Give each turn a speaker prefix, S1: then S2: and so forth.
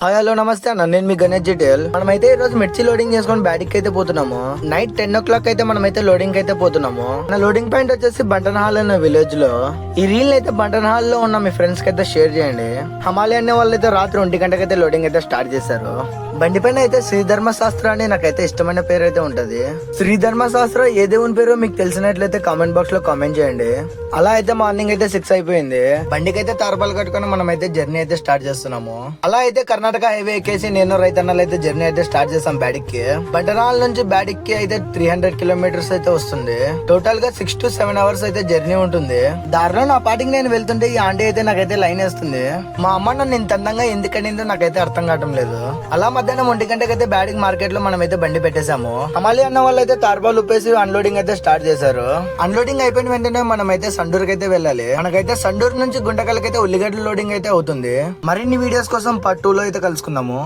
S1: Hi hello నమస్తే అన్న, నేను మీ గణేష్ జిటేల్. మనమైతే ఈ రోజు మిర్చి లోడింగ్ చేసుకొని బ్యాటిక్ అయితే పోతున్నాము. నైట్ 10 o'clock అయితే మనమైతే లోడింగ్ అయితే పోతున్నాము. నా లోడింగ్ పాయింట్ వచ్చేసి బంటన్ హాల్ అనే విలేజ్ లో. ఈ రీల్ అయితే బంటన్ హాల్ లో ఉన్న మీ ఫ్రెండ్స్ కి అయితే షేర్ చేయండి. హమాలి అనే వాళ్ళు అయితే రాత్రి 1 గంటకైతే లోడింగ్ అయితే స్టార్ట్ చేశారు. బండి పైన అయితే శ్రీధర్మ శాస్త్ర అని నాకైతే ఇష్టమైన పేరు అయితే ఉంటది. శ్రీధర్మ శాస్త్ర ఏ దేవుని పేరు మీకు తెలిసినట్లయితే కామెంట్ బాక్స్ లో కామెంట్ చేయండి. అలా అయితే మార్నింగ్ అయితే 6 అయిపోయింది. బండికి అయితే తార్పాలు కట్టుకొని మనం అయితే జర్నీ అయితే స్టార్ట్ చేస్తున్నాము. అలా అయితే కర్ణాటక హైవే ఎక్కేసి నేను రైతన్నలు అయితే జర్నీ అయితే స్టార్ట్ చేసాం బ్యాడిక్ కి. బంటనాల్ నుంచి బ్యాడిక్ కి అయితే 300 kilometers అయితే వస్తుంది. టోటల్ గా 6 to 7 hours అయితే జర్నీ ఉంటుంది. దారిలో నా పాటికి నేను వెళ్తుంటే ఈ ఆంటీ అయితే నాకైతే లైన్ వేస్తుంది. మా అమ్మ నన్ను ఇంత అందంగా ఎందుకనిందో నాకైతే అర్థం కావడం లేదు. అలా మధ్యాహ్నం 1 గంటకైతే బ్యాడిక్ మార్కెట్ లో మనం అయితే బండి పెట్టేశాము. హమాలి అన్న వాళ్ళు అయితే తార్పాలు ఉప్పేసి అన్లోడింగ్ అయితే స్టార్ట్ చేశారు. అన్లోడింగ్ అయిపోయిన వెంటనే మనం అయితే సండూర్ అయితే వెళ్ళాలి. మనకైతే సండూర్ నుంచి గుంటకల్కి అయితే ఉల్లిగడ్డ లోడింగ్ అయితే అవుతుంది. మరిన్ని వీడియోస్ కోసం పార్ట్ 2 లో అయితే కలుసుకుందాము.